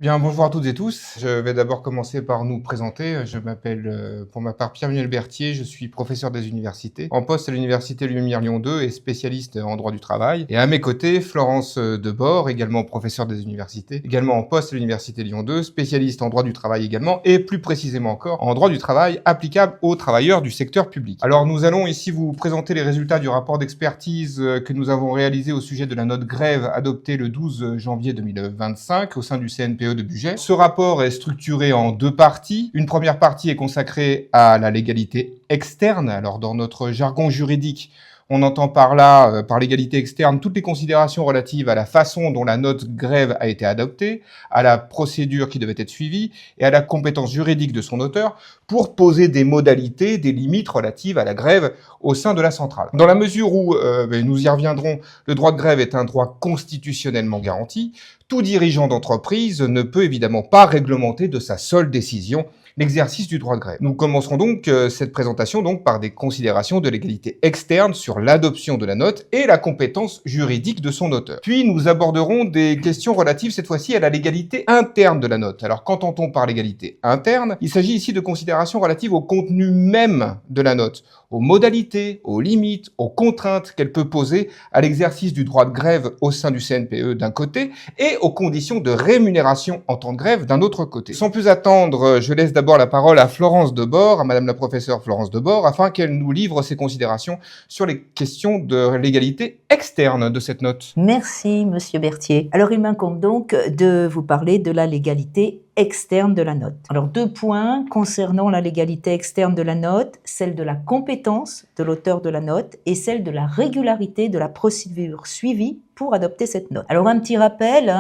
Bien, bonjour à toutes et tous. Je vais d'abord commencer par nous présenter. Je m'appelle, pour ma part, Pierre-Manuel Berthier. Je suis professeur des universités, en poste à l'université Lumière Lyon 2 et spécialiste en droit du travail. Et à mes côtés, Florence Debord, également professeure des universités, également en poste à l'université Lyon 2, spécialiste en droit du travail également, et plus précisément encore en droit du travail applicable aux travailleurs du secteur public. Alors, nous allons ici vous présenter les résultats du rapport d'expertise que nous avons réalisé au sujet de la note grève adoptée le 12 janvier 2025 au sein du CNPE de Bugey. Ce rapport est structuré en deux parties. Une première partie est consacrée à la légalité externe. Alors, dans notre jargon juridique, on entend par là, par légalité externe, toutes les considérations relatives à la façon dont la note grève a été adoptée, à la procédure qui devait être suivie et à la compétence juridique de son auteur pour poser des modalités, des limites relatives à la grève au sein de la centrale. Dans la mesure où, nous y reviendrons, le droit de grève est un droit constitutionnellement garanti, tout dirigeant d'entreprise ne peut évidemment pas réglementer de sa seule décision l'exercice du droit de grève. Nous commencerons donc cette présentation par des considérations de légalité externe sur l'adoption de la note et la compétence juridique de son auteur. Puis nous aborderons des questions relatives cette fois-ci à la légalité interne de la note. Alors qu'entend-on par légalité interne? Il s'agit ici de considérations relatives au contenu même de la note, aux modalités, aux limites, aux contraintes qu'elle peut poser à l'exercice du droit de grève au sein du CNPE d'un côté et aux conditions de rémunération en temps de grève d'un autre côté. Sans plus attendre, je laisse d'abord la parole à Florence Debord, à Madame la professeure Florence Debord, afin qu'elle nous livre ses considérations sur les questions de légalité externe de cette note. Merci, Monsieur Berthier. Alors, il m'incombe donc de vous parler de la légalité externe de la note. Alors, deux points concernant la légalité externe de la note, celle de la compétence de l'auteur de la note et celle de la régularité de la procédure suivie pour adopter cette note. Alors, un petit rappel,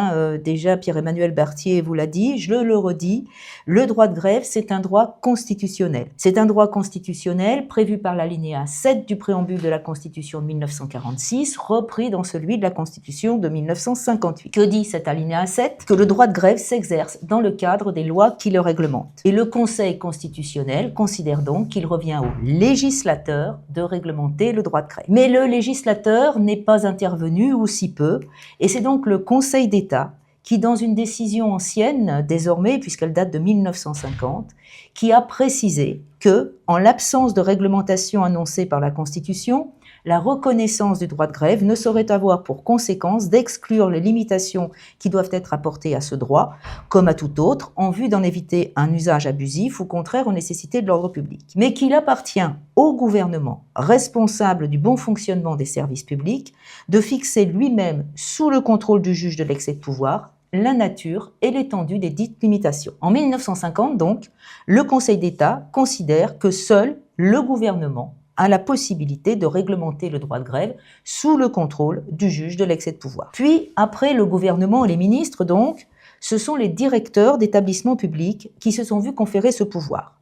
déjà Pierre-Emmanuel Berthier vous l'a dit, je le redis, le droit de grève, c'est un droit constitutionnel. C'est un droit constitutionnel prévu par l'alinéa 7 du préambule de la Constitution de 1946, repris dans celui de la Constitution de 1958. Que dit cet alinéa 7? Que le droit de grève s'exerce dans le cadre des lois qui le réglementent. Et le Conseil constitutionnel considère donc qu'il revient au législateur de réglementer le droit de grève. Mais le législateur n'est pas intervenu, ou si peu, et c'est donc le Conseil d'État qui, dans une décision ancienne, désormais, puisqu'elle date de 1950, qui a précisé que, en l'absence de réglementation annoncée par la Constitution, la reconnaissance du droit de grève ne saurait avoir pour conséquence d'exclure les limitations qui doivent être apportées à ce droit, comme à tout autre, en vue d'en éviter un usage abusif ou contraire aux nécessités de l'ordre public. Mais qu'il appartient au gouvernement, responsable du bon fonctionnement des services publics, de fixer lui-même, sous le contrôle du juge de l'excès de pouvoir, la nature et l'étendue des dites limitations. En 1950, donc, le Conseil d'État considère que seul le gouvernement a la possibilité de réglementer le droit de grève sous le contrôle du juge de l'excès de pouvoir. Puis, après le gouvernement et les ministres, donc, ce sont les directeurs d'établissements publics qui se sont vus conférer ce pouvoir.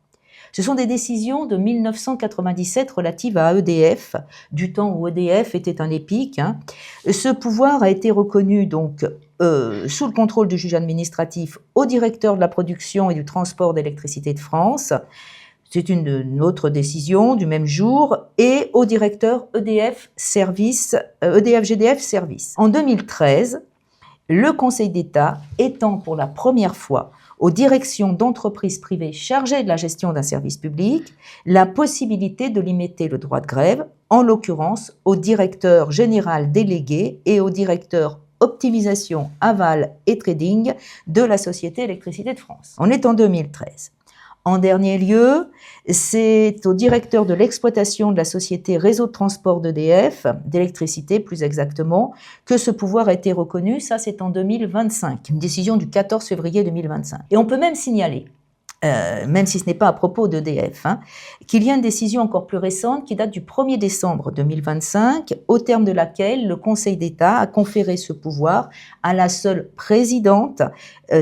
Ce sont des décisions de 1997 relatives à EDF, du temps où EDF était un EPIC. Ce pouvoir a été reconnu donc sous le contrôle du juge administratif au directeur de la production et du transport d'électricité de France. C'est une autre décision du même jour, et au directeur EDF GDF Service. En 2013, le Conseil d'État étend pour la première fois aux directions d'entreprises privées chargées de la gestion d'un service public la possibilité de limiter le droit de grève, en l'occurrence au directeur général délégué et au directeur optimisation, aval et trading de la Société Électricité de France. On est en 2013. En dernier lieu, c'est au directeur de l'exploitation de la société Réseau de transport d'EDF, d'électricité plus exactement, que ce pouvoir a été reconnu. Ça, c'est en 2025, une décision du 14 février 2025. Et on peut même signaler, même si ce n'est pas à propos d'EDF, qu'il y a une décision encore plus récente qui date du 1er décembre 2025, au terme de laquelle le Conseil d'État a conféré ce pouvoir à la seule présidente,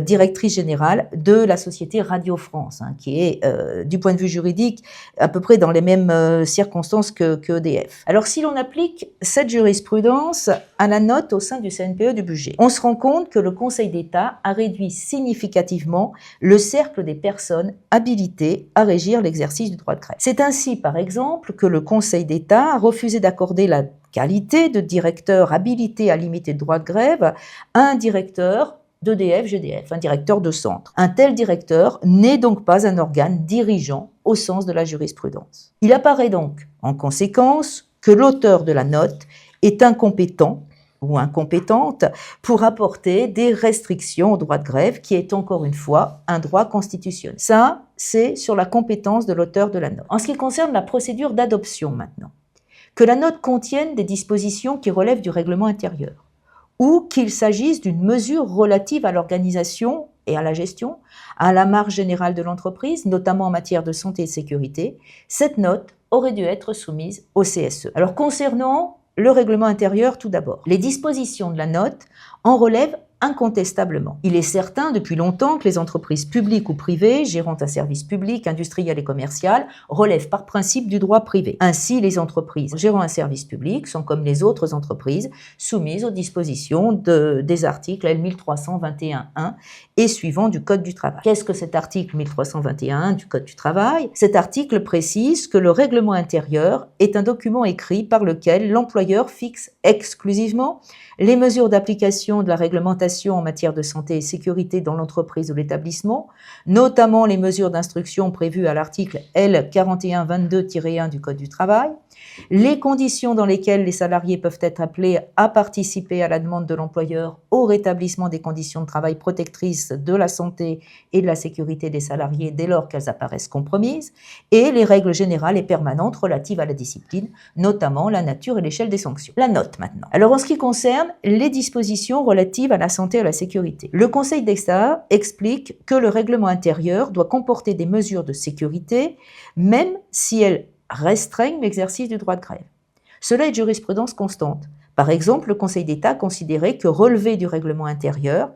directrice générale de la société Radio France, qui est, du point de vue juridique, à peu près dans les mêmes circonstances que EDF. Alors, si l'on applique cette jurisprudence à la note au sein du CNPE du Bugey, on se rend compte que le Conseil d'État a réduit significativement le cercle des personnes habilitées à régir l'exercice du droit de grève. C'est ainsi, par exemple, que le Conseil d'État a refusé d'accorder la qualité de directeur habilité à limiter le droit de grève à un directeur d'EDF, GDF, un directeur de centre. Un tel directeur n'est donc pas un organe dirigeant au sens de la jurisprudence. Il apparaît donc, en conséquence, que l'auteur de la note est incompétent ou incompétente pour apporter des restrictions au droit de grève, qui est encore une fois un droit constitutionnel. Ça, c'est sur la compétence de l'auteur de la note. En ce qui concerne la procédure d'adoption maintenant, que la note contienne des dispositions qui relèvent du règlement intérieur, ou qu'il s'agisse d'une mesure relative à l'organisation et à la gestion, à la marge générale de l'entreprise, notamment en matière de santé et de sécurité, cette note aurait dû être soumise au CSE. Alors concernant le règlement intérieur tout d'abord, les dispositions de la note en relèvent incontestablement. Il est certain depuis longtemps que les entreprises publiques ou privées gérant un service public, industriel et commercial relèvent par principe du droit privé. Ainsi, les entreprises gérant un service public sont comme les autres entreprises soumises aux dispositions des articles L1321.1 et suivants du Code du travail. Qu'est-ce que cet article 1321.1 du Code du travail? Cet article précise que le règlement intérieur est un document écrit par lequel l'employeur fixe exclusivement les mesures d'application de la réglementation en matière de santé et sécurité dans l'entreprise ou l'établissement, notamment les mesures d'instruction prévues à l'article L4122-1 du Code du travail, les conditions dans lesquelles les salariés peuvent être appelés à participer à la demande de l'employeur au rétablissement des conditions de travail protectrices de la santé et de la sécurité des salariés dès lors qu'elles apparaissent compromises, et les règles générales et permanentes relatives à la discipline, notamment la nature et l'échelle des sanctions. La note maintenant. Alors en ce qui concerne les dispositions relatives à la santé et à la sécurité, le Conseil d'État explique que le règlement intérieur doit comporter des mesures de sécurité, même si elles restreignent l'exercice du droit de grève. Cela est de jurisprudence constante. Par exemple, le Conseil d'État considérait que relever du règlement intérieur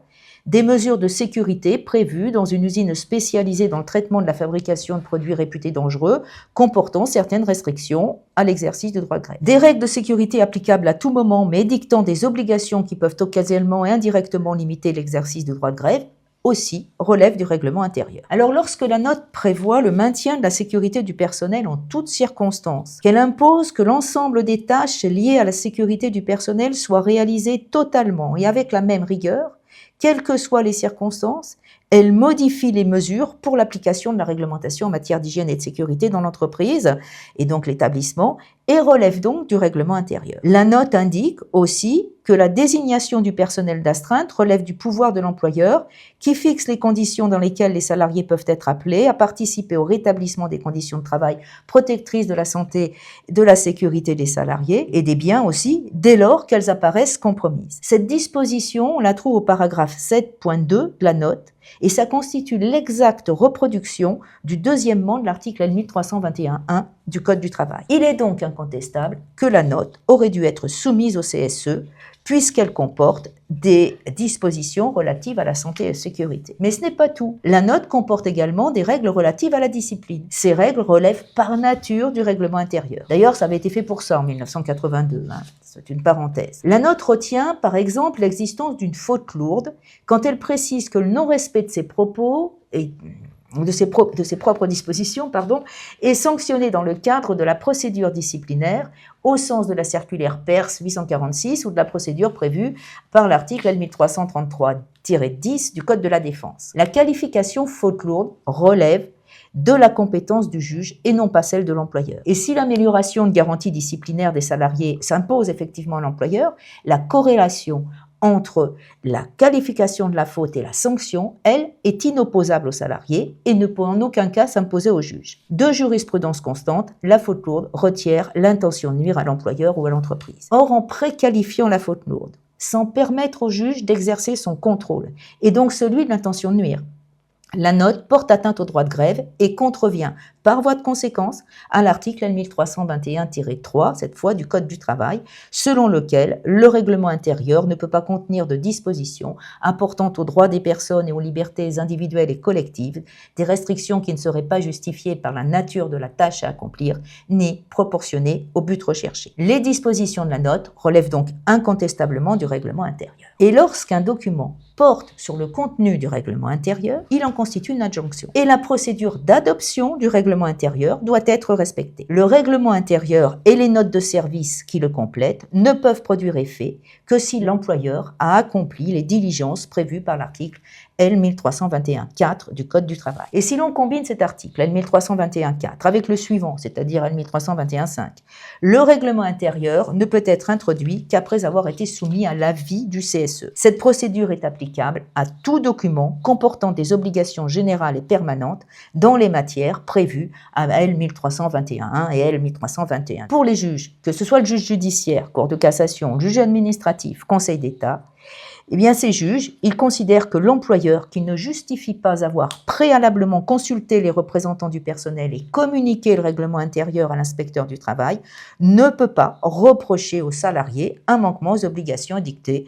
des mesures de sécurité prévues dans une usine spécialisée dans le traitement de la fabrication de produits réputés dangereux, comportant certaines restrictions à l'exercice du droit de grève. Des règles de sécurité applicables à tout moment, mais dictant des obligations qui peuvent occasionnellement et indirectement limiter l'exercice du droit de grève, aussi relève du règlement intérieur. Alors lorsque la note prévoit le maintien de la sécurité du personnel en toutes circonstances, qu'elle impose que l'ensemble des tâches liées à la sécurité du personnel soient réalisées totalement et avec la même rigueur, quelles que soient les circonstances, elle modifie les mesures pour l'application de la réglementation en matière d'hygiène et de sécurité dans l'entreprise et donc l'établissement et relève donc du règlement intérieur. La note indique aussi que la désignation du personnel d'astreinte relève du pouvoir de l'employeur qui fixe les conditions dans lesquelles les salariés peuvent être appelés à participer au rétablissement des conditions de travail protectrices de la santé, de la sécurité des salariés et des biens aussi, dès lors qu'elles apparaissent compromises. Cette disposition, on la trouve au paragraphe 7.2 de la note et ça constitue l'exacte reproduction du deuxièmement de l'article L1321.1 du Code du travail. Il est donc incontestable que la note aurait dû être soumise au CSE puisqu'elle comporte des dispositions relatives à la santé et à la sécurité. Mais ce n'est pas tout. La note comporte également des règles relatives à la discipline. Ces règles relèvent par nature du règlement intérieur. D'ailleurs, ça avait été fait pour ça en 1982. C'est une parenthèse. La note retient, par exemple, l'existence d'une faute lourde quand elle précise que le non-respect de ses propos et de ses propres dispositions, est sanctionné dans le cadre de la procédure disciplinaire au sens de la circulaire PERS 846 ou de la procédure prévue par l'article L1333-10 du Code de la défense. La qualification faute lourde relève de la compétence du juge et non pas celle de l'employeur. Et si l'amélioration de garantie disciplinaire des salariés s'impose effectivement à l'employeur, la corrélation entre la qualification de la faute et la sanction, elle, est inopposable aux salariés et ne peut en aucun cas s'imposer au juge. De jurisprudence constante, la faute lourde requiert l'intention de nuire à l'employeur ou à l'entreprise. Or, en préqualifiant la faute lourde, sans permettre au juge d'exercer son contrôle, et donc celui de l'intention de nuire, la note porte atteinte au droit de grève et contrevient, par voie de conséquence, à l'article L1321-3, cette fois du Code du travail, selon lequel le règlement intérieur ne peut pas contenir de dispositions apportant aux droits des personnes et aux libertés individuelles et collectives des restrictions qui ne seraient pas justifiées par la nature de la tâche à accomplir, ni proportionnées au but recherché. Les dispositions de la note relèvent donc incontestablement du règlement intérieur. Et lorsqu'un document porte sur le contenu du règlement intérieur, il en constitue une adjonction. Et la procédure d'adoption du règlement règlement intérieur doit être respecté. Le règlement intérieur et les notes de service qui le complètent ne peuvent produire effet que si l'employeur a accompli les diligences prévues par l'article L. 1321-4 du Code du travail. Et si l'on combine cet article L. 1321-4 avec le suivant, c'est-à-dire L. 1321-5, le règlement intérieur ne peut être introduit qu'après avoir été soumis à l'avis du CSE. Cette procédure est applicable à tout document comportant des obligations générales et permanentes dans les matières prévues à L. 1321-1 et L. 1321. Pour les juges, que ce soit le juge judiciaire, Cour de cassation, le juge administratif, Conseil d'État, eh bien, ces juges, ils considèrent que l'employeur qui ne justifie pas avoir préalablement consulté les représentants du personnel et communiqué le règlement intérieur à l'inspecteur du travail ne peut pas reprocher au salarié un manquement aux obligations dictées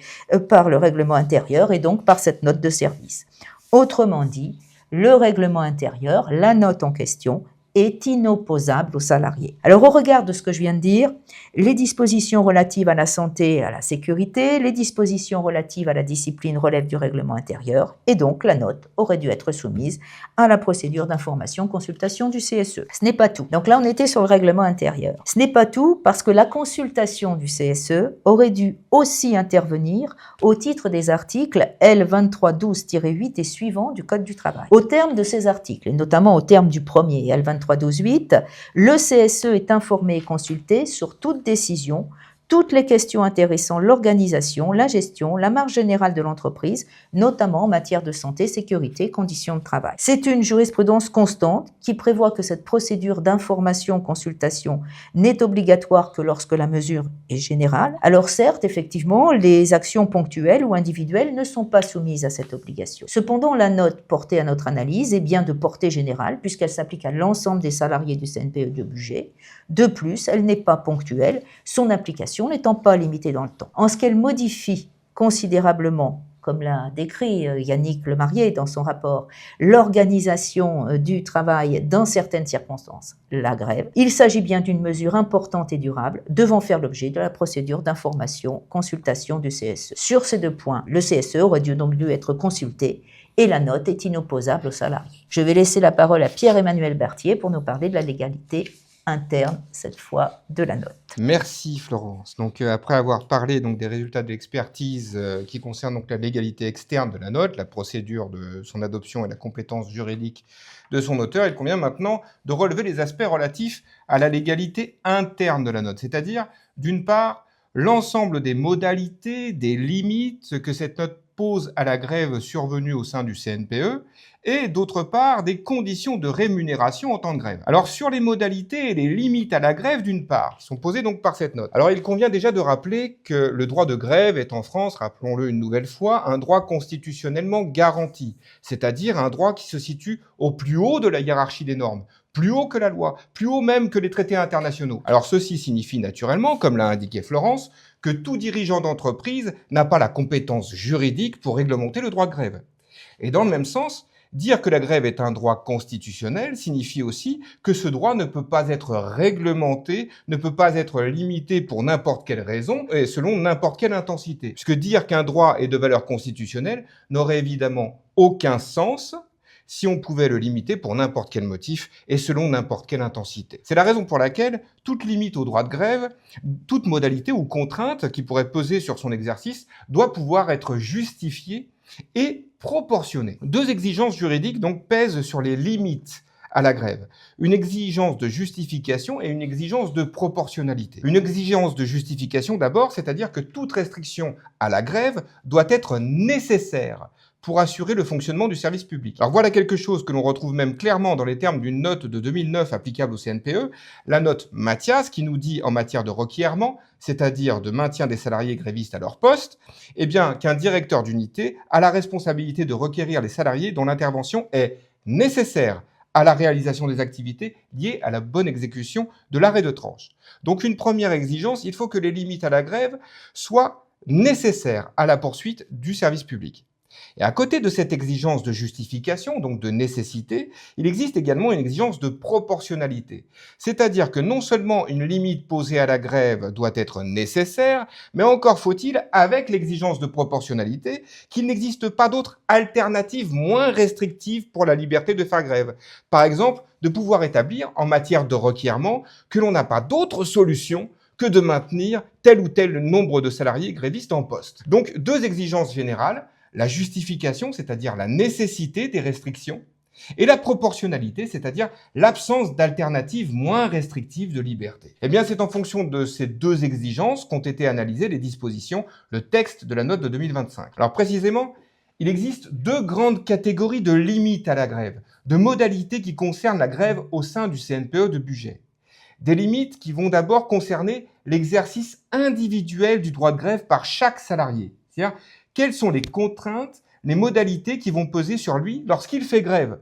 par le règlement intérieur et donc par cette note de service. Autrement dit, le règlement intérieur, la note en question, est inopposable aux salariés. Alors, au regard de ce que je viens de dire, les dispositions relatives à la santé et à la sécurité, les dispositions relatives à la discipline relèvent du règlement intérieur et donc la note aurait dû être soumise à la procédure d'information-consultation du CSE. Ce n'est pas tout. Donc là, on était sur le règlement intérieur. Ce n'est pas tout parce que la consultation du CSE aurait dû aussi intervenir au titre des articles L. 2312-8 et suivants du Code du travail. Au terme de ces articles, et notamment au terme du premier, L. 2312-8, le CSE est informé et consulté sur toute décision, toutes les questions intéressant l'organisation, la gestion, la marge générale de l'entreprise, notamment en matière de santé, sécurité, conditions de travail. C'est une jurisprudence constante qui prévoit que cette procédure d'information-consultation n'est obligatoire que lorsque la mesure est générale. Alors certes, effectivement, les actions ponctuelles ou individuelles ne sont pas soumises à cette obligation. Cependant, la note portée à notre analyse est bien de portée générale puisqu'elle s'applique à l'ensemble des salariés du CNPE de budget. De plus, elle n'est pas ponctuelle, son application n'étant pas limitée dans le temps. En ce qu'elle modifie considérablement, comme l'a décrit Yannick Lemarié dans son rapport, l'organisation du travail dans certaines circonstances, la grève, il s'agit bien d'une mesure importante et durable devant faire l'objet de la procédure d'information-consultation du CSE. Sur ces deux points, le CSE aurait donc dû être consulté et la note est inopposable aux salariés. Je vais laisser la parole à Pierre-Emmanuel Berthier pour nous parler de la légalité interne, cette fois, de la note. Merci Florence. Donc après avoir parlé des résultats de l'expertise qui concernent donc la légalité externe de la note, la procédure de son adoption et la compétence juridique de son auteur, il convient maintenant de relever les aspects relatifs à la légalité interne de la note, c'est-à-dire d'une part l'ensemble des modalités, des limites que cette note pose à la grève survenue au sein du CNPE et d'autre part des conditions de rémunération en temps de grève. Alors sur les modalités et les limites à la grève d'une part, qui sont posées donc par cette note. Alors il convient déjà de rappeler que le droit de grève est en France, rappelons-le une nouvelle fois, un droit constitutionnellement garanti, c'est-à-dire un droit qui se situe au plus haut de la hiérarchie des normes, plus haut que la loi, plus haut même que les traités internationaux. Alors ceci signifie naturellement, comme l'a indiqué Florence, que tout dirigeant d'entreprise n'a pas la compétence juridique pour réglementer le droit de grève. Et dans le même sens, dire que la grève est un droit constitutionnel signifie aussi que ce droit ne peut pas être réglementé, ne peut pas être limité pour n'importe quelle raison et selon n'importe quelle intensité. Puisque dire qu'un droit est de valeur constitutionnelle n'aurait évidemment aucun sens si on pouvait le limiter pour n'importe quel motif et selon n'importe quelle intensité. C'est la raison pour laquelle toute limite au droit de grève, toute modalité ou contrainte qui pourrait peser sur son exercice doit pouvoir être justifiée et proportionnée. Deux exigences juridiques donc pèsent sur les limites à la grève. Une exigence de justification et une exigence de proportionnalité. Une exigence de justification d'abord, c'est-à-dire que toute restriction à la grève doit être nécessaire pour assurer le fonctionnement du service public. Alors voilà quelque chose que l'on retrouve même clairement dans les termes d'une note de 2009 applicable au CNPE, la note Mathias, qui nous dit en matière de requièrement, c'est-à-dire de maintien des salariés grévistes à leur poste, eh bien qu'un directeur d'unité a la responsabilité de requérir les salariés dont l'intervention est nécessaire à la réalisation des activités liées à la bonne exécution de l'arrêt de tranche. Donc une première exigence, il faut que les limites à la grève soient nécessaires à la poursuite du service public. Et à côté de cette exigence de justification, donc de nécessité, il existe également une exigence de proportionnalité. C'est-à-dire que non seulement une limite posée à la grève doit être nécessaire, mais encore faut-il, avec l'exigence de proportionnalité, qu'il n'existe pas d'autre alternative moins restrictive pour la liberté de faire grève. Par exemple, de pouvoir établir en matière de requirement que l'on n'a pas d'autre solution que de maintenir tel ou tel nombre de salariés grévistes en poste. Donc, deux exigences générales: la justification, c'est-à-dire la nécessité des restrictions, et la proportionnalité, c'est-à-dire l'absence d'alternatives moins restrictives de liberté. Eh bien, c'est en fonction de ces deux exigences qu'ont été analysées les dispositions, le texte de la note de 2025. Alors précisément, il existe deux grandes catégories de limites à la grève, de modalités qui concernent la grève au sein du CNPE de budget. Des limites qui vont d'abord concerner l'exercice individuel du droit de grève par chaque salarié. C'est-à-dire, quelles sont les contraintes, les modalités qui vont peser sur lui lorsqu'il fait grève?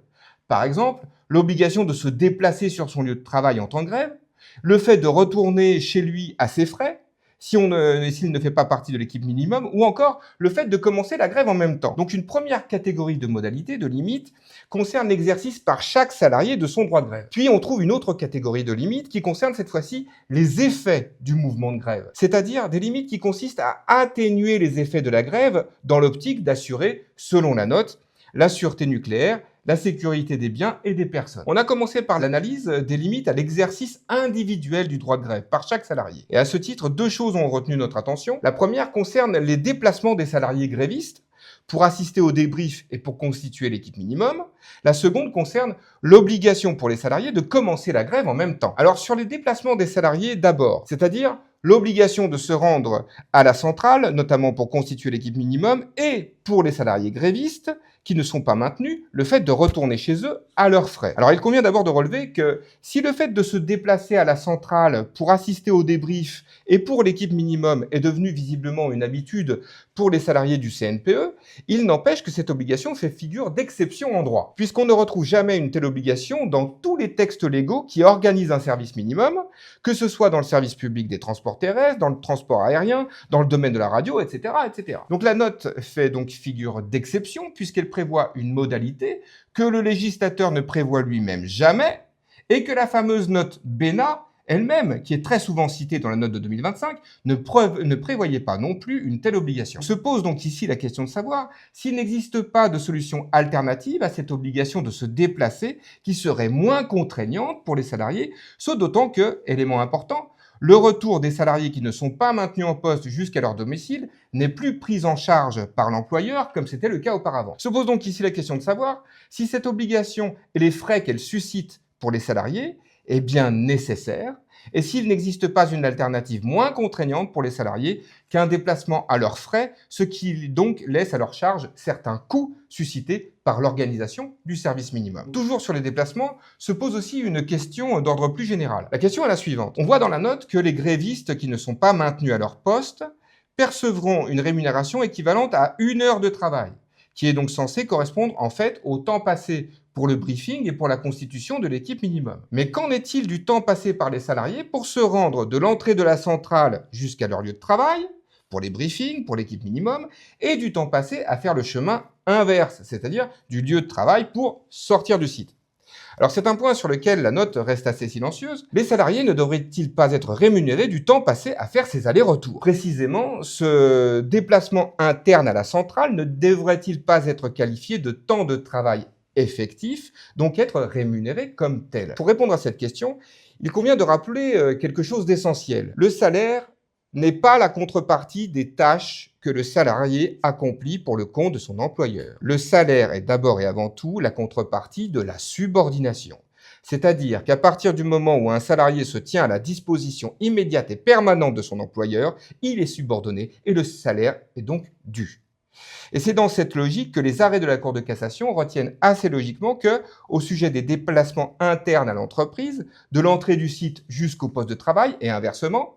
Par exemple, l'obligation de se déplacer sur son lieu de travail en temps de grève, le fait de retourner chez lui à ses frais, s'il ne fait pas partie de l'équipe minimum, ou encore le fait de commencer la grève en même temps. Donc une première catégorie de modalités, de limites, concerne l'exercice par chaque salarié de son droit de grève. Puis on trouve une autre catégorie de limites qui concerne cette fois-ci les effets du mouvement de grève, c'est-à-dire des limites qui consistent à atténuer les effets de la grève dans l'optique d'assurer, selon la note, la sûreté nucléaire, la sécurité des biens et des personnes. On a commencé par l'analyse des limites à l'exercice individuel du droit de grève par chaque salarié. Et à ce titre, deux choses ont retenu notre attention. La première concerne les déplacements des salariés grévistes pour assister au débrief et pour constituer l'équipe minimum. La seconde concerne l'obligation pour les salariés de commencer la grève en même temps. Alors sur les déplacements des salariés d'abord, c'est-à-dire l'obligation de se rendre à la centrale, notamment pour constituer l'équipe minimum, et pour les salariés grévistes qui ne sont pas maintenus, le fait de retourner chez eux à leurs frais. Alors il convient d'abord de relever que si le fait de se déplacer à la centrale pour assister au débrief et pour l'équipe minimum est devenu visiblement une habitude pour les salariés du CNPE, il n'empêche que cette obligation fait figure d'exception en droit, puisqu'on ne retrouve jamais une telle obligation dans tous les textes légaux qui organisent un service minimum, que ce soit dans le service public des transports terrestres, dans le transport aérien, dans le domaine de la radio, etc., etc. Donc la note fait donc figure d'exception, puisqu'elle prévoit une modalité que le législateur ne prévoit lui-même jamais, et que la fameuse note BENA elle-même, qui est très souvent citée dans la note de 2025, ne prévoyait pas non plus une telle obligation. Se pose donc ici la question de savoir s'il n'existe pas de solution alternative à cette obligation de se déplacer qui serait moins contraignante pour les salariés, ce d'autant que, élément important, le retour des salariés qui ne sont pas maintenus en poste jusqu'à leur domicile n'est plus pris en charge par l'employeur comme c'était le cas auparavant. Se pose donc ici la question de savoir si cette obligation et les frais qu'elle suscite pour les salariés est bien nécessaire et s'il n'existe pas une alternative moins contraignante pour les salariés qu'un déplacement à leurs frais, ce qui donc laisse à leur charge certains coûts suscités par l'organisation du service minimum. Toujours sur les déplacements, se pose aussi une question d'ordre plus général. La question est la suivante. On voit dans la note que les grévistes qui ne sont pas maintenus à leur poste percevront une rémunération équivalente à 1 heure de travail, qui est donc censé correspondre en fait au temps passé pour le briefing et pour la constitution de l'équipe minimum. Mais qu'en est-il du temps passé par les salariés pour se rendre de l'entrée de la centrale jusqu'à leur lieu de travail, pour les briefings, pour l'équipe minimum, et du temps passé à faire le chemin inverse, c'est-à-dire du lieu de travail pour sortir du site? Alors c'est un point sur lequel la note reste assez silencieuse. Les salariés ne devraient-ils pas être rémunérés du temps passé à faire ces allers-retours? Précisément, ce déplacement interne à la centrale ne devrait-il pas être qualifié de temps de travail effectif, donc être rémunéré comme tel? Pour répondre à cette question, il convient de rappeler quelque chose d'essentiel. Le salaire n'est pas la contrepartie des tâches que le salarié accomplit pour le compte de son employeur. Le salaire est d'abord et avant tout la contrepartie de la subordination. C'est-à-dire qu'à partir du moment où un salarié se tient à la disposition immédiate et permanente de son employeur, il est subordonné et le salaire est donc dû. Et c'est dans cette logique que les arrêts de la Cour de cassation retiennent assez logiquement que, au sujet des déplacements internes à l'entreprise, de l'entrée du site jusqu'au poste de travail et inversement,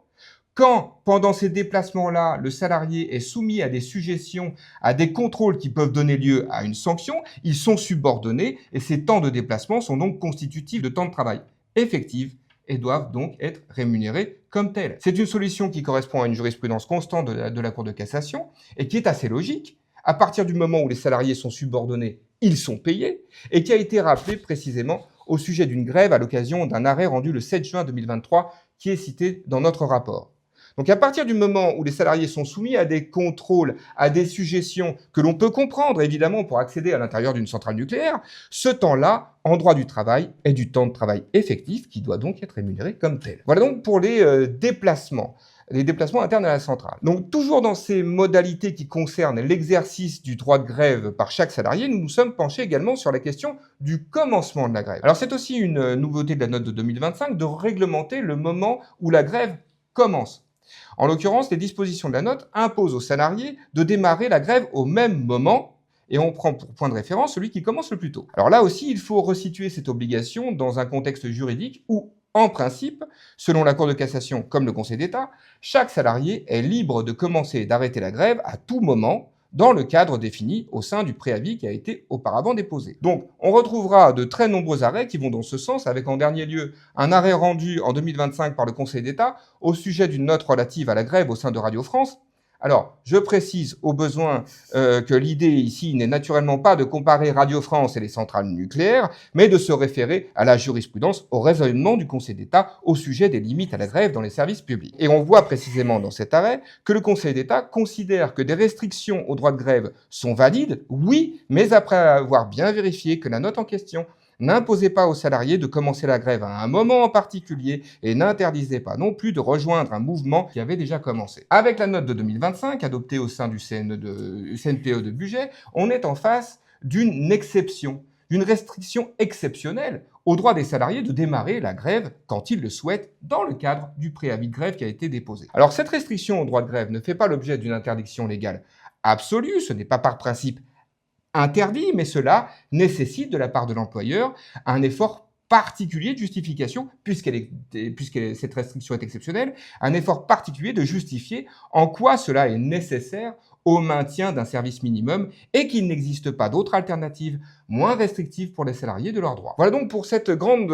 quand, pendant ces déplacements-là, le salarié est soumis à des suggestions, à des contrôles qui peuvent donner lieu à une sanction, ils sont subordonnés et ces temps de déplacement sont donc constitutifs de temps de travail effectif et doivent donc être rémunérés comme tels. C'est une solution qui correspond à une jurisprudence constante de la Cour de cassation et qui est assez logique, à partir du moment où les salariés sont subordonnés, ils sont payés, et qui a été rappelé précisément au sujet d'une grève à l'occasion d'un arrêt rendu le 7 juin 2023, qui est cité dans notre rapport. Donc à partir du moment où les salariés sont soumis à des contrôles, à des sujétions que l'on peut comprendre évidemment pour accéder à l'intérieur d'une centrale nucléaire, ce temps-là, en droit du travail, est du temps de travail effectif qui doit donc être rémunéré comme tel. Voilà donc pour les déplacements internes à la centrale. Donc toujours dans ces modalités qui concernent l'exercice du droit de grève par chaque salarié, nous nous sommes penchés également sur la question du commencement de la grève. Alors c'est aussi une nouveauté de la note de 2025 de réglementer le moment où la grève commence. En l'occurrence, les dispositions de la note imposent aux salariés de démarrer la grève au même moment et on prend pour point de référence celui qui commence le plus tôt. Alors là aussi, il faut resituer cette obligation dans un contexte juridique où, en principe, selon la Cour de cassation comme le Conseil d'État, chaque salarié est libre de commencer et d'arrêter la grève à tout moment dans le cadre défini au sein du préavis qui a été auparavant déposé. Donc, on retrouvera de très nombreux arrêts qui vont dans ce sens, avec en dernier lieu un arrêt rendu en 2025 par le Conseil d'État au sujet d'une note relative à la grève au sein de Radio France. Alors, je précise au besoin que l'idée ici n'est naturellement pas de comparer Radio France et les centrales nucléaires, mais de se référer à la jurisprudence, au raisonnement du Conseil d'État au sujet des limites à la grève dans les services publics. Et on voit précisément dans cet arrêt que le Conseil d'État considère que des restrictions au droit de grève sont valides, oui, mais après avoir bien vérifié que la note en question n'imposait pas aux salariés de commencer la grève à un moment en particulier et n'interdisait pas non plus de rejoindre un mouvement qui avait déjà commencé. Avec la note de 2025, adoptée au sein du CNPE de budget, on est en face d'une exception, d'une restriction exceptionnelle au droit des salariés de démarrer la grève quand ils le souhaitent dans le cadre du préavis de grève qui a été déposé. Alors cette restriction au droit de grève ne fait pas l'objet d'une interdiction légale absolue, ce n'est pas par principe interdit, mais cela nécessite de la part de l'employeur un effort particulier de justification, puisque cette restriction est exceptionnelle, un effort particulier de justifier en quoi cela est nécessaire au maintien d'un service minimum et qu'il n'existe pas d'autre alternative moins restrictive pour les salariés de leurs droits. Voilà donc pour cette grande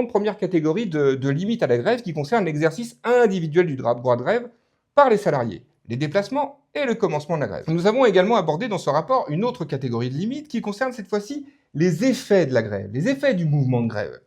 première catégorie de limites à la grève qui concerne l'exercice individuel du droit de grève par les salariés, les déplacements et le commencement de la grève. Nous avons également abordé dans ce rapport une autre catégorie de limites qui concerne cette fois-ci les effets de la grève, les effets du mouvement de grève.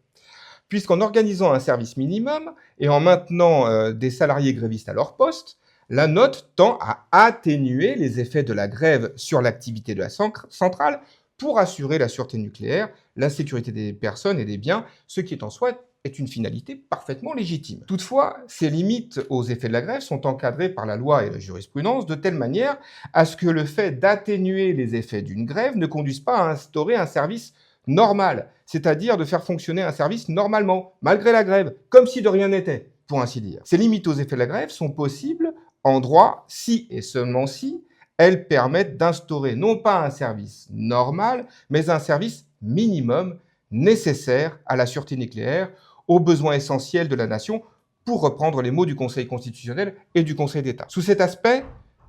Puisqu'en organisant un service minimum et en maintenant des salariés grévistes à leur poste, la note tend à atténuer les effets de la grève sur l'activité de la centrale pour assurer la sûreté nucléaire, la sécurité des personnes et des biens, ce qui est en soi est une finalité parfaitement légitime. Toutefois, ces limites aux effets de la grève sont encadrées par la loi et la jurisprudence de telle manière à ce que le fait d'atténuer les effets d'une grève ne conduise pas à instaurer un service normal, c'est-à-dire de faire fonctionner un service normalement, malgré la grève, comme si de rien n'était, pour ainsi dire. Ces limites aux effets de la grève sont possibles en droit si et seulement si elles permettent d'instaurer non pas un service normal, mais un service minimum nécessaire à la sûreté nucléaire, aux besoins essentiels de la nation, pour reprendre les mots du Conseil constitutionnel et du Conseil d'État. Sous cet aspect,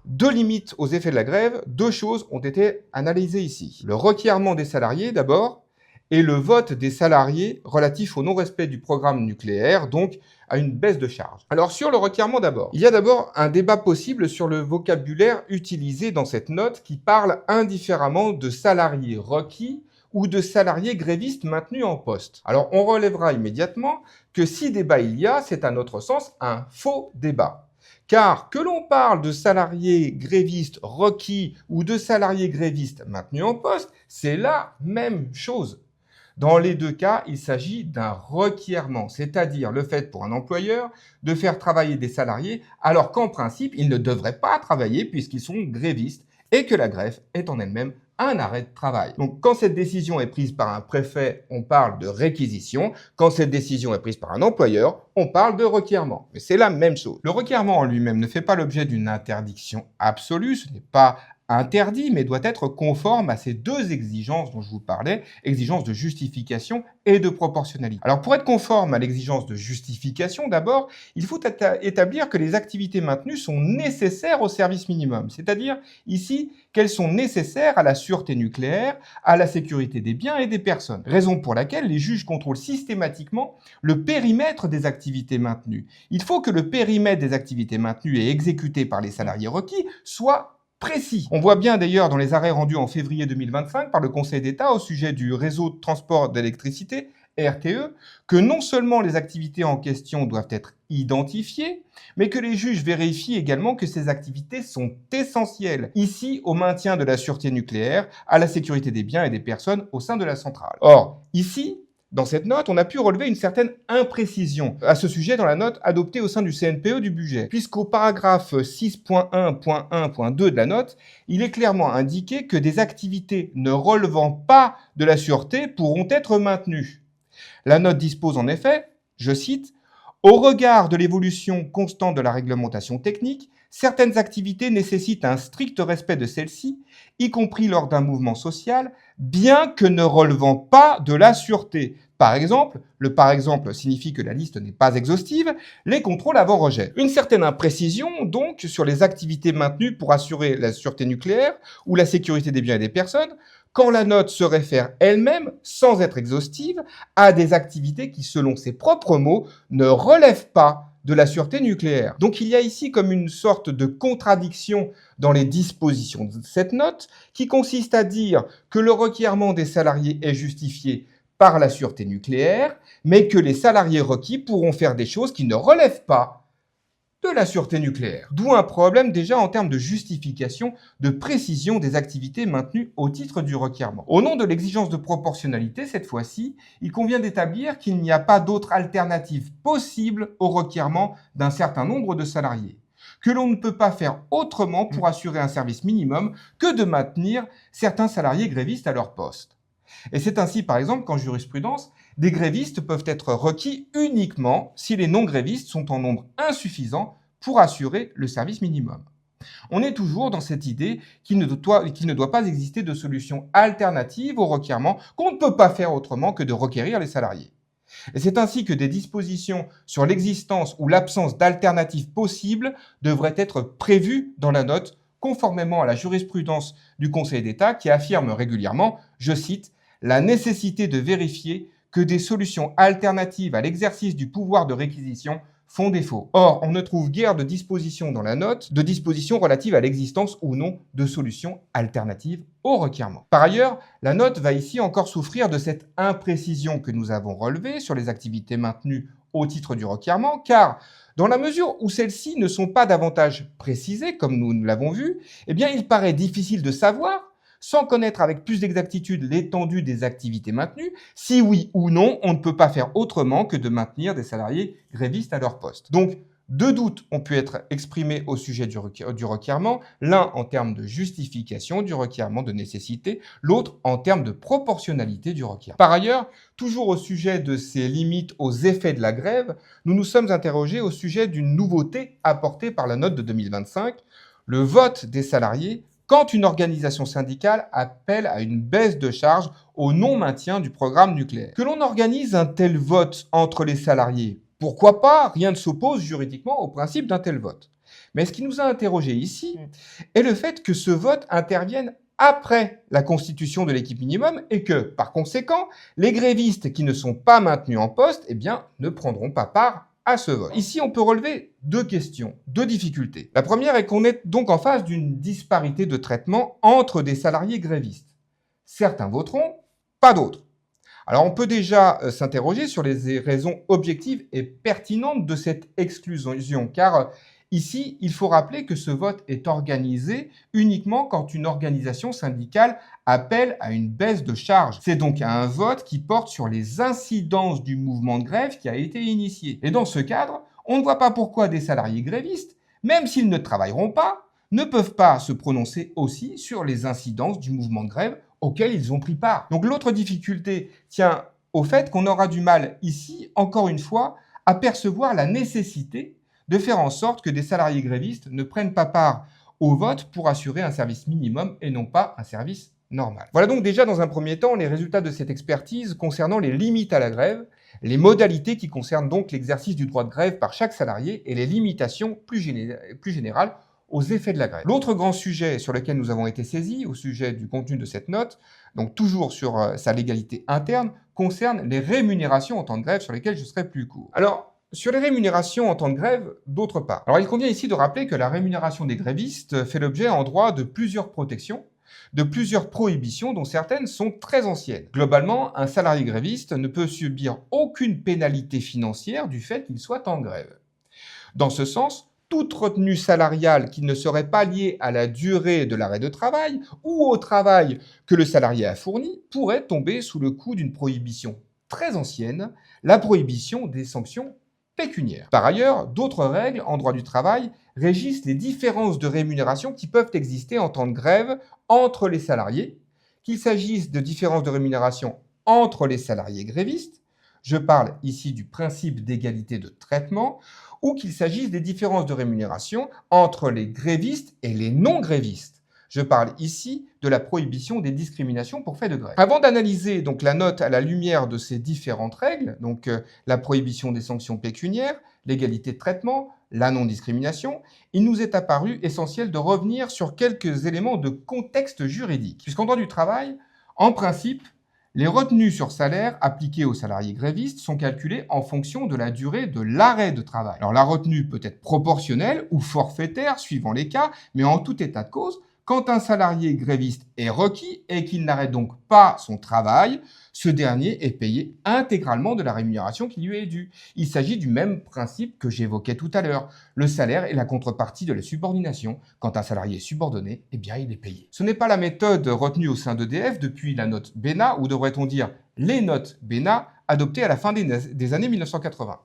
deux limites aux effets de la grève, deux choses ont été analysées ici. Le requièrement des salariés d'abord, et le vote des salariés relatif au non-respect du programme nucléaire, donc à une baisse de charge. Alors sur le requièrement d'abord, il y a d'abord un débat possible sur le vocabulaire utilisé dans cette note qui parle indifféremment de salariés requis ou de salariés grévistes maintenus en poste. Alors on relèvera immédiatement que si débat il y a, c'est à notre sens un faux débat. Car que l'on parle de salariés grévistes requis ou de salariés grévistes maintenus en poste, c'est la même chose. Dans les deux cas, il s'agit d'un requièrement, c'est-à-dire le fait pour un employeur de faire travailler des salariés alors qu'en principe, ils ne devraient pas travailler puisqu'ils sont grévistes et que la grève est en elle-même un arrêt de travail. Donc quand cette décision est prise par un préfet, on parle de réquisition. Quand cette décision est prise par un employeur, on parle de requièrement. Mais c'est la même chose. Le requièrement en lui-même ne fait pas l'objet d'une interdiction absolue, ce n'est pas interdit, mais doit être conforme à ces deux exigences dont je vous parlais, exigences de justification et de proportionnalité. Alors pour être conforme à l'exigence de justification, d'abord, il faut établir que les activités maintenues sont nécessaires au service minimum, c'est-à-dire ici qu'elles sont nécessaires à la sûreté nucléaire, à la sécurité des biens et des personnes. Raison pour laquelle les juges contrôlent systématiquement le périmètre des activités maintenues. Il faut que le périmètre des activités maintenues et exécutées par les salariés requis soit précis. On voit bien d'ailleurs dans les arrêts rendus en février 2025 par le Conseil d'État au sujet du réseau de transport d'électricité, RTE, que non seulement les activités en question doivent être identifiées, mais que les juges vérifient également que ces activités sont essentielles, ici au maintien de la sûreté nucléaire, à la sécurité des biens et des personnes au sein de la centrale. Or, ici, dans cette note, on a pu relever une certaine imprécision à ce sujet dans la note adoptée au sein du CNPE du budget, puisqu'au paragraphe 6.1.1.2 de la note, il est clairement indiqué que des activités ne relevant pas de la sûreté pourront être maintenues. La note dispose en effet, je cite, « Au regard de l'évolution constante de la réglementation technique, certaines activités nécessitent un strict respect de celle-ci, y compris lors d'un mouvement social, bien que ne relevant pas de la sûreté. » Par exemple, le par exemple signifie que la liste n'est pas exhaustive, les contrôles avant rejet. Une certaine imprécision donc sur les activités maintenues pour assurer la sûreté nucléaire ou la sécurité des biens et des personnes, quand la note se réfère elle-même, sans être exhaustive, à des activités qui, selon ses propres mots, ne relèvent pas de la sûreté nucléaire. Donc il y a ici comme une sorte de contradiction dans les dispositions de cette note, qui consiste à dire que le requérement des salariés est justifié par la sûreté nucléaire, mais que les salariés requis pourront faire des choses qui ne relèvent pas de la sûreté nucléaire. D'où un problème déjà en termes de justification, de précision des activités maintenues au titre du requérement. Au nom de l'exigence de proportionnalité, cette fois-ci, il convient d'établir qu'il n'y a pas d'autre alternative possible au requérement d'un certain nombre de salariés, que l'on ne peut pas faire autrement pour assurer un service minimum que de maintenir certains salariés grévistes à leur poste. Et c'est ainsi, par exemple, qu'en jurisprudence, des grévistes peuvent être requis uniquement si les non-grévistes sont en nombre insuffisant pour assurer le service minimum. On est toujours dans cette idée qu'il ne doit pas exister de solution alternative au requérement, qu'on ne peut pas faire autrement que de requérir les salariés. Et c'est ainsi que des dispositions sur l'existence ou l'absence d'alternatives possibles devraient être prévues dans la note, conformément à la jurisprudence du Conseil d'État qui affirme régulièrement, je cite, « la nécessité de vérifier que des solutions alternatives à l'exercice du pouvoir de réquisition font défaut. » Or, on ne trouve guère de dispositions dans la note, de dispositions relatives à l'existence ou non de solutions alternatives au requérement. Par ailleurs, la note va ici encore souffrir de cette imprécision que nous avons relevée sur les activités maintenues au titre du requérement, car dans la mesure où celles-ci ne sont pas davantage précisées, comme nous l'avons vu, eh bien, il paraît difficile de savoir, sans connaître avec plus d'exactitude l'étendue des activités maintenues, si oui ou non, on ne peut pas faire autrement que de maintenir des salariés grévistes à leur poste. Donc, deux doutes ont pu être exprimés au sujet du requérement, l'un en termes de justification du requérement de nécessité, l'autre en termes de proportionnalité du requérement. Par ailleurs, toujours au sujet de ces limites aux effets de la grève, nous nous sommes interrogés au sujet d'une nouveauté apportée par la note de 2025, le vote des salariés quand une organisation syndicale appelle à une baisse de charge au non-maintien du programme nucléaire. Que l'on organise un tel vote entre les salariés, pourquoi pas? Rien ne s'oppose juridiquement au principe d'un tel vote. Mais ce qui nous a interrogés ici est le fait que ce vote intervienne après la constitution de l'équipe minimum et que, par conséquent, les grévistes qui ne sont pas maintenus en poste, eh bien, ne prendront pas part à ce vote. Ici, on peut relever deux questions, deux difficultés. La première est qu'on est donc en face d'une disparité de traitement entre des salariés grévistes. Certains voteront, pas d'autres. Alors, on peut déjà s'interroger sur les raisons objectives et pertinentes de cette exclusion, car ici, il faut rappeler que ce vote est organisé uniquement quand une organisation syndicale appelle à une baisse de charge. C'est donc un vote qui porte sur les incidences du mouvement de grève qui a été initié. Et dans ce cadre, on ne voit pas pourquoi des salariés grévistes, même s'ils ne travailleront pas, ne peuvent pas se prononcer aussi sur les incidences du mouvement de grève auquel ils ont pris part. Donc l'autre difficulté tient au fait qu'on aura du mal ici, encore une fois, à percevoir la nécessité de faire en sorte que des salariés grévistes ne prennent pas part au vote pour assurer un service minimum et non pas un service normal. Voilà donc déjà dans un premier temps les résultats de cette expertise concernant les limites à la grève, les modalités qui concernent donc l'exercice du droit de grève par chaque salarié et les limitations plus générales aux effets de la grève. L'autre grand sujet sur lequel nous avons été saisis, au sujet du contenu de cette note, donc toujours sur sa légalité interne, concerne les rémunérations en temps de grève sur lesquelles je serai plus court. Alors, Sur les rémunérations en temps de grève, d'autre part. Alors il convient ici de rappeler que la rémunération des grévistes fait l'objet en droit de plusieurs protections, de plusieurs prohibitions dont certaines sont très anciennes. Globalement, un salarié gréviste ne peut subir aucune pénalité financière du fait qu'il soit en grève. Dans ce sens, toute retenue salariale qui ne serait pas liée à la durée de l'arrêt de travail ou au travail que le salarié a fourni pourrait tomber sous le coup d'une prohibition très ancienne, la prohibition des sanctions pécuniaires. Par ailleurs, d'autres règles en droit du travail régissent les différences de rémunération qui peuvent exister en temps de grève entre les salariés, qu'il s'agisse de différences de rémunération entre les salariés grévistes, je parle ici du principe d'égalité de traitement, ou qu'il s'agisse des différences de rémunération entre les grévistes et les non-grévistes. Je parle ici de la prohibition des discriminations pour fait de grève. Avant d'analyser donc la note à la lumière de ces différentes règles, donc la prohibition des sanctions pécuniaires, l'égalité de traitement, la non-discrimination, il nous est apparu essentiel de revenir sur quelques éléments de contexte juridique. Puisqu'en droit du travail, en principe, les retenues sur salaire appliquées aux salariés grévistes sont calculées en fonction de la durée de l'arrêt de travail. Alors la retenue peut être proportionnelle ou forfaitaire suivant les cas, mais en tout état de cause, quand un salarié gréviste est requis et qu'il n'arrête donc pas son travail, ce dernier est payé intégralement de la rémunération qui lui est due. Il s'agit du même principe que j'évoquais tout à l'heure. Le salaire est la contrepartie de la subordination. Quand un salarié est subordonné, eh bien il est payé. Ce n'est pas la méthode retenue au sein d'EDF depuis la note BENA, ou devrait-on dire les notes BENA, adoptées à la fin des années 1980.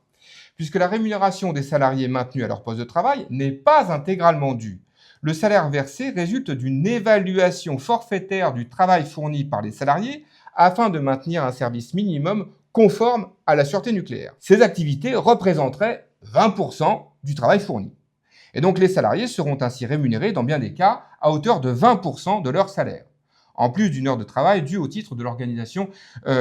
Puisque la rémunération des salariés maintenus à leur poste de travail n'est pas intégralement due. Le salaire versé résulte d'une évaluation forfaitaire du travail fourni par les salariés afin de maintenir un service minimum conforme à la sûreté nucléaire. Ces activités représenteraient 20% du travail fourni. Et donc les salariés seront ainsi rémunérés dans bien des cas à hauteur de 20% de leur salaire, en plus d'une heure de travail due au titre de l'organisation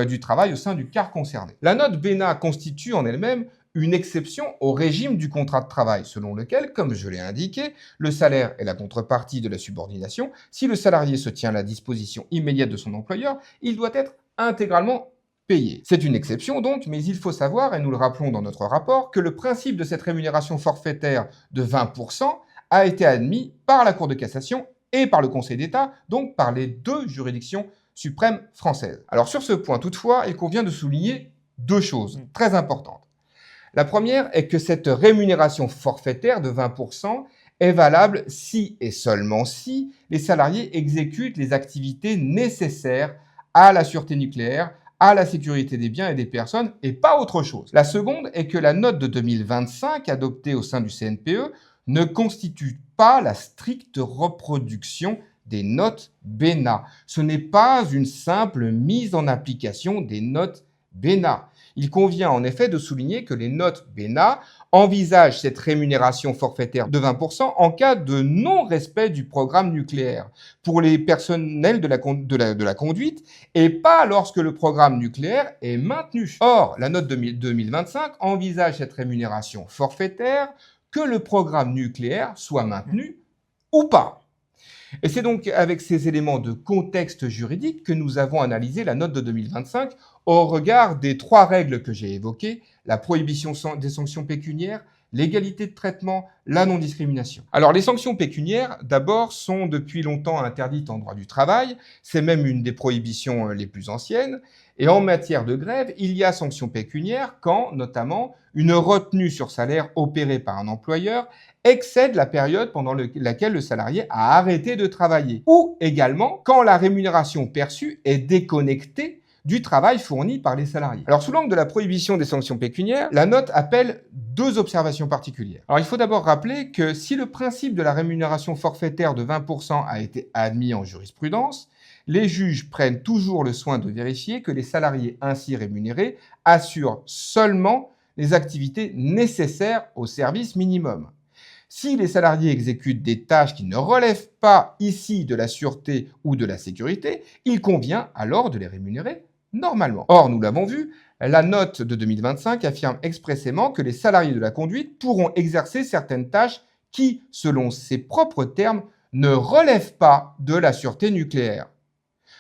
du travail au sein du CAR concerné. La note BENA constitue en elle-même une exception au régime du contrat de travail, selon lequel, comme je l'ai indiqué, le salaire est la contrepartie de la subordination. Si le salarié se tient à la disposition immédiate de son employeur, il doit être intégralement payé. C'est une exception donc, mais il faut savoir, et nous le rappelons dans notre rapport, que le principe de cette rémunération forfaitaire de 20% a été admis par la Cour de cassation et par le Conseil d'État, donc par les deux juridictions suprêmes françaises. Alors sur ce point toutefois, il convient de souligner deux choses très importantes. La première est que cette rémunération forfaitaire de 20% est valable si et seulement si les salariés exécutent les activités nécessaires à la sûreté nucléaire, à la sécurité des biens et des personnes, et pas autre chose. La seconde est que la note de 2025 adoptée au sein du CNPE ne constitue pas la stricte reproduction des notes BENA. Ce n'est pas une simple mise en application des notes BENA. Il convient en effet de souligner que les notes BENA envisagent cette rémunération forfaitaire de 20% en cas de non-respect du programme nucléaire pour les personnels de la conduite et pas lorsque le programme nucléaire est maintenu. Or, la note 2025 envisage cette rémunération forfaitaire que le programme nucléaire soit maintenu ou pas. Et c'est donc avec ces éléments de contexte juridique que nous avons analysé la note de 2025 au regard des trois règles que j'ai évoquées, la prohibition des sanctions pécuniaires, l'égalité de traitement, la non-discrimination. Alors les sanctions pécuniaires, d'abord, sont depuis longtemps interdites en droit du travail, c'est même une des prohibitions les plus anciennes, et en matière de grève, il y a sanctions pécuniaires quand, notamment, une retenue sur salaire opérée par un employeur excède la période pendant laquelle le salarié a arrêté de travailler, ou également quand la rémunération perçue est déconnectée du travail fourni par les salariés. Alors, sous l'angle de la prohibition des sanctions pécuniaires, la note appelle deux observations particulières. Alors, il faut d'abord rappeler que si le principe de la rémunération forfaitaire de 20% a été admis en jurisprudence, les juges prennent toujours le soin de vérifier que les salariés ainsi rémunérés assurent seulement les activités nécessaires au service minimum. Si les salariés exécutent des tâches qui ne relèvent pas ici de la sûreté ou de la sécurité, il convient alors de les rémunérer normalement. Or, nous l'avons vu, la note de 2025 affirme expressément que les salariés de la conduite pourront exercer certaines tâches qui, selon ses propres termes, ne relèvent pas de la sûreté nucléaire.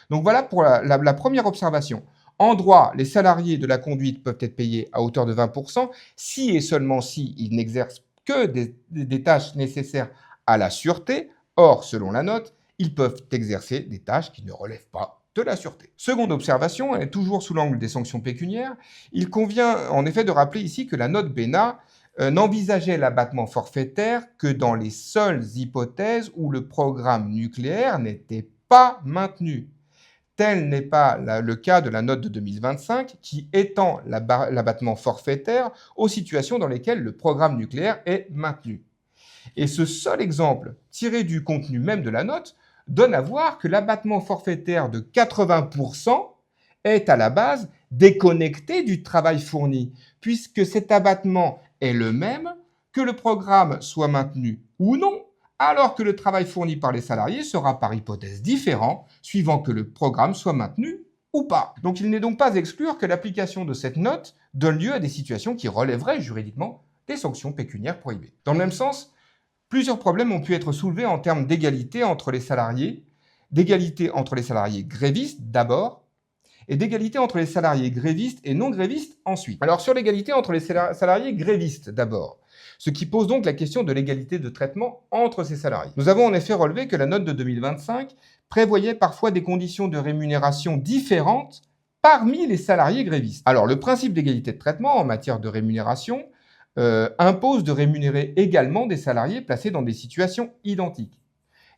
Donc voilà pour la première observation. En droit, les salariés de la conduite peuvent être payés à hauteur de 20% si et seulement si ils n'exercent que des tâches nécessaires à la sûreté. Or, selon la note, ils peuvent exercer des tâches qui ne relèvent pas de la sûreté. Seconde observation, et toujours sous l'angle des sanctions pécuniaires, il convient en effet de rappeler ici que la note BENA n'envisageait l'abattement forfaitaire que dans les seules hypothèses où le programme nucléaire n'était pas maintenu. Tel n'est pas le cas de la note de 2025 qui étend l'abattement forfaitaire aux situations dans lesquelles le programme nucléaire est maintenu. Et ce seul exemple, tiré du contenu même de la note, donne à voir que l'abattement forfaitaire de 80% est à la base déconnecté du travail fourni, puisque cet abattement est le même que le programme soit maintenu ou non, alors que le travail fourni par les salariés sera par hypothèse différent, suivant que le programme soit maintenu ou pas. Donc il n'est donc pas à exclure que l'application de cette note donne lieu à des situations qui relèveraient juridiquement des sanctions pécuniaires prohibées. Dans le même sens, plusieurs problèmes ont pu être soulevés en termes d'égalité entre les salariés grévistes d'abord, et d'égalité entre les salariés grévistes et non grévistes ensuite. Alors sur l'égalité entre les salariés grévistes d'abord, ce qui pose donc la question de l'égalité de traitement entre ces salariés. Nous avons en effet relevé que la note de 2025 prévoyait parfois des conditions de rémunération différentes parmi les salariés grévistes. Alors le principe d'égalité de traitement en matière de rémunération impose de rémunérer également des salariés placés dans des situations identiques.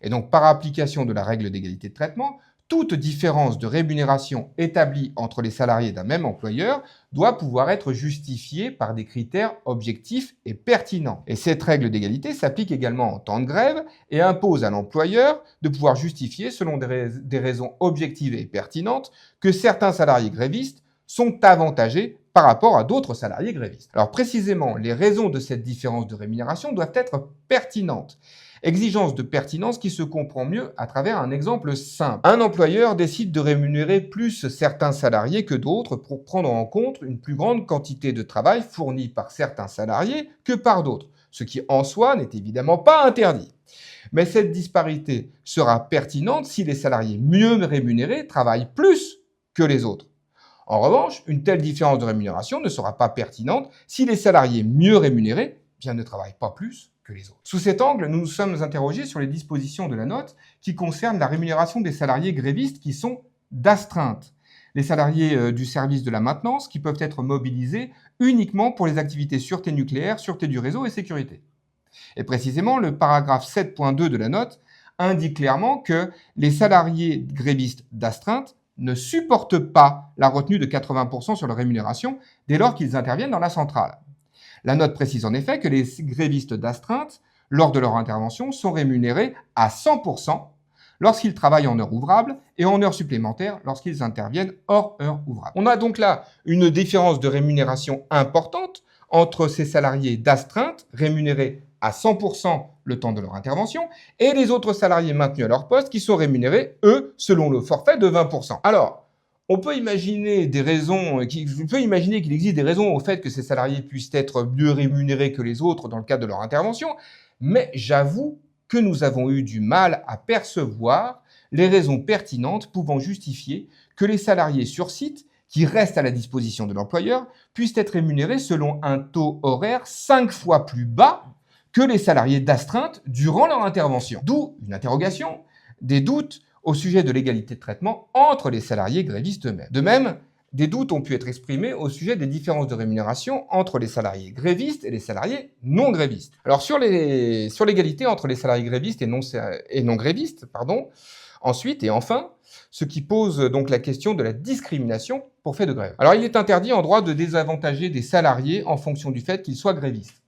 Et donc, par application de la règle d'égalité de traitement, toute différence de rémunération établie entre les salariés d'un même employeur doit pouvoir être justifiée par des critères objectifs et pertinents. Et cette règle d'égalité s'applique également en temps de grève et impose à l'employeur de pouvoir justifier, selon des raisons objectives et pertinentes, que certains salariés grévistes sont avantagés par rapport à d'autres salariés grévistes. Alors précisément, les raisons de cette différence de rémunération doivent être pertinentes. Exigence de pertinence qui se comprend mieux à travers un exemple simple. Un employeur décide de rémunérer plus certains salariés que d'autres pour prendre en compte une plus grande quantité de travail fournie par certains salariés que par d'autres, ce qui en soi n'est évidemment pas interdit. Mais cette disparité sera pertinente si les salariés mieux rémunérés travaillent plus que les autres. En revanche, une telle différence de rémunération ne sera pas pertinente si les salariés mieux rémunérés ne travaillent pas plus que les autres. Sous cet angle, nous nous sommes interrogés sur les dispositions de la note qui concernent la rémunération des salariés grévistes qui sont d'astreinte. Les salariés du service de la maintenance qui peuvent être mobilisés uniquement pour les activités sûreté nucléaire, sûreté du réseau et sécurité. Et précisément, le paragraphe 7.2 de la note indique clairement que les salariés grévistes d'astreinte ne supportent pas la retenue de 80% sur leur rémunération dès lors qu'ils interviennent dans la centrale. La note précise en effet que les grévistes d'astreinte, lors de leur intervention, sont rémunérés à 100% lorsqu'ils travaillent en heures ouvrables et en heures supplémentaires lorsqu'ils interviennent hors heures ouvrables. On a donc là une différence de rémunération importante entre ces salariés d'astreinte rémunérés à 100% le temps de leur intervention et les autres salariés maintenus à leur poste qui sont rémunérés, eux, selon le forfait de 20%. Alors, on peut imaginer qu'il existe des raisons au fait que ces salariés puissent être mieux rémunérés que les autres dans le cadre de leur intervention, mais j'avoue que nous avons eu du mal à percevoir les raisons pertinentes pouvant justifier que les salariés sur site, qui restent à la disposition de l'employeur, puissent être rémunérés selon un taux horaire 5 fois plus bas que les salariés d'astreinte durant leur intervention. D'où une interrogation, des doutes au sujet de l'égalité de traitement entre les salariés grévistes eux-mêmes. De même, des doutes ont pu être exprimés au sujet des différences de rémunération entre les salariés grévistes et les salariés non grévistes. Alors sur l'égalité entre les salariés grévistes et non grévistes, ensuite et enfin, ce qui pose donc la question de la discrimination pour fait de grève. Alors il est interdit en droit de désavantager des salariés en fonction du fait qu'ils soient grévistes.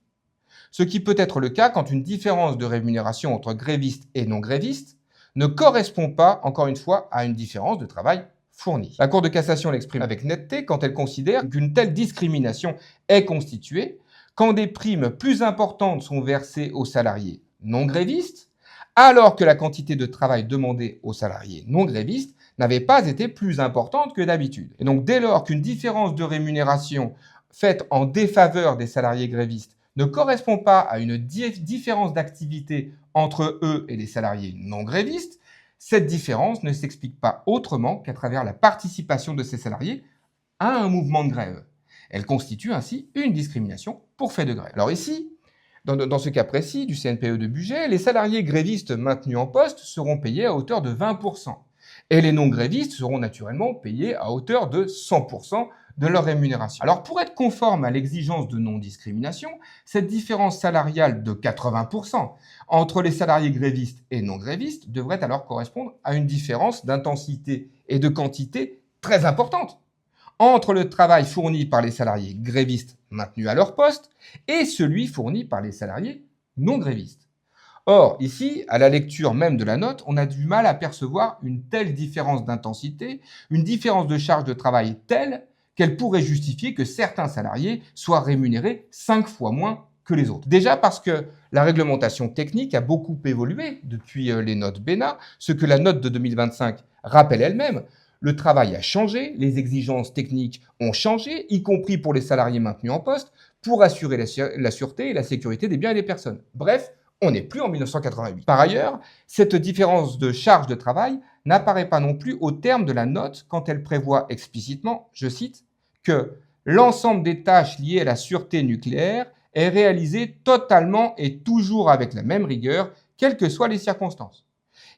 Ce qui peut être le cas quand une différence de rémunération entre grévistes et non grévistes ne correspond pas, encore une fois, à une différence de travail fournie. La Cour de cassation l'exprime avec netteté quand elle considère qu'une telle discrimination est constituée quand des primes plus importantes sont versées aux salariés non grévistes, alors que la quantité de travail demandée aux salariés non grévistes n'avait pas été plus importante que d'habitude. Et donc, dès lors qu'une différence de rémunération faite en défaveur des salariés grévistes ne correspond pas à une différence d'activité entre eux et les salariés non grévistes, cette différence ne s'explique pas autrement qu'à travers la participation de ces salariés à un mouvement de grève. Elle constitue ainsi une discrimination pour fait de grève. Alors ici, dans ce cas précis du CNPE de Bugey, les salariés grévistes maintenus en poste seront payés à hauteur de 20%. Et les non-grévistes seront naturellement payés à hauteur de 100% de leur rémunération. Alors pour être conforme à l'exigence de non-discrimination, cette différence salariale de 80% entre les salariés grévistes et non-grévistes devrait alors correspondre à une différence d'intensité et de quantité très importante entre le travail fourni par les salariés grévistes maintenus à leur poste et celui fourni par les salariés non grévistes. Or, ici, à la lecture même de la note, on a du mal à percevoir une telle différence d'intensité, une différence de charge de travail telle qu'elle pourrait justifier que certains salariés soient rémunérés 5 fois moins que les autres. Déjà parce que la réglementation technique a beaucoup évolué depuis les notes BENA, ce que la note de 2025 rappelle elle-même. Le travail a changé, les exigences techniques ont changé, y compris pour les salariés maintenus en poste, pour assurer la sûreté et la sécurité des biens et des personnes. Bref, on n'est plus en 1988. Par ailleurs, cette différence de charge de travail n'apparaît pas non plus au terme de la note quand elle prévoit explicitement, je cite, que l'ensemble des tâches liées à la sûreté nucléaire est réalisé totalement et toujours avec la même rigueur, quelles que soient les circonstances.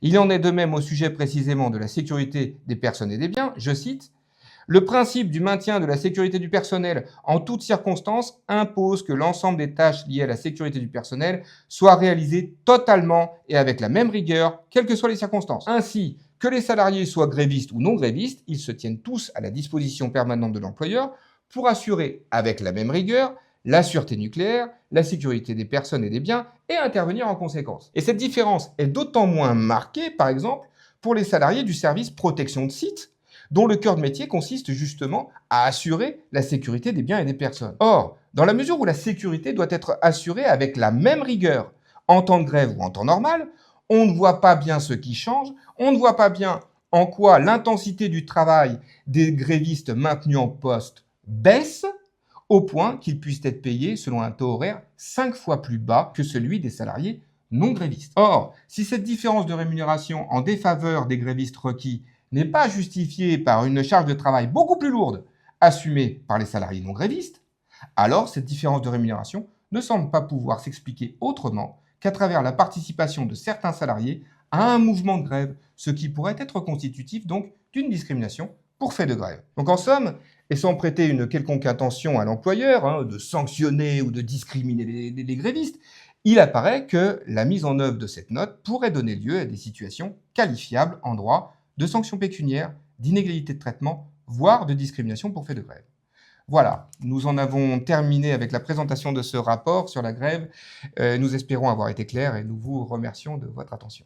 Il en est de même au sujet précisément de la sécurité des personnes et des biens, je cite, « Le principe du maintien de la sécurité du personnel en toutes circonstances impose que l'ensemble des tâches liées à la sécurité du personnel soient réalisées totalement et avec la même rigueur, quelles que soient les circonstances. Ainsi, que les salariés soient grévistes ou non grévistes, ils se tiennent tous à la disposition permanente de l'employeur pour assurer avec la même rigueur la sûreté nucléaire, la sécurité des personnes et des biens, et intervenir en conséquence. » Et cette différence est d'autant moins marquée, par exemple, pour les salariés du service protection de site, dont le cœur de métier consiste justement à assurer la sécurité des biens et des personnes. Or, dans la mesure où la sécurité doit être assurée avec la même rigueur, en temps de grève ou en temps normal, on ne voit pas bien ce qui change, on ne voit pas bien en quoi l'intensité du travail des grévistes maintenus en poste baisse, au point qu'ils puissent être payés selon un taux horaire 5 fois plus bas que celui des salariés non grévistes. Or, si cette différence de rémunération en défaveur des grévistes requis n'est pas justifiée par une charge de travail beaucoup plus lourde assumée par les salariés non grévistes, alors cette différence de rémunération ne semble pas pouvoir s'expliquer autrement qu'à travers la participation de certains salariés à un mouvement de grève, ce qui pourrait être constitutif donc d'une discrimination pour fait de grève. Donc en somme, et sans prêter une quelconque intention à l'employeur de sanctionner ou de discriminer les grévistes, il apparaît que la mise en œuvre de cette note pourrait donner lieu à des situations qualifiables en droit de sanctions pécuniaires, d'inégalité de traitement, voire de discrimination pour fait de grève. Voilà, nous en avons terminé avec la présentation de ce rapport sur la grève. Nous espérons avoir été clairs et nous vous remercions de votre attention.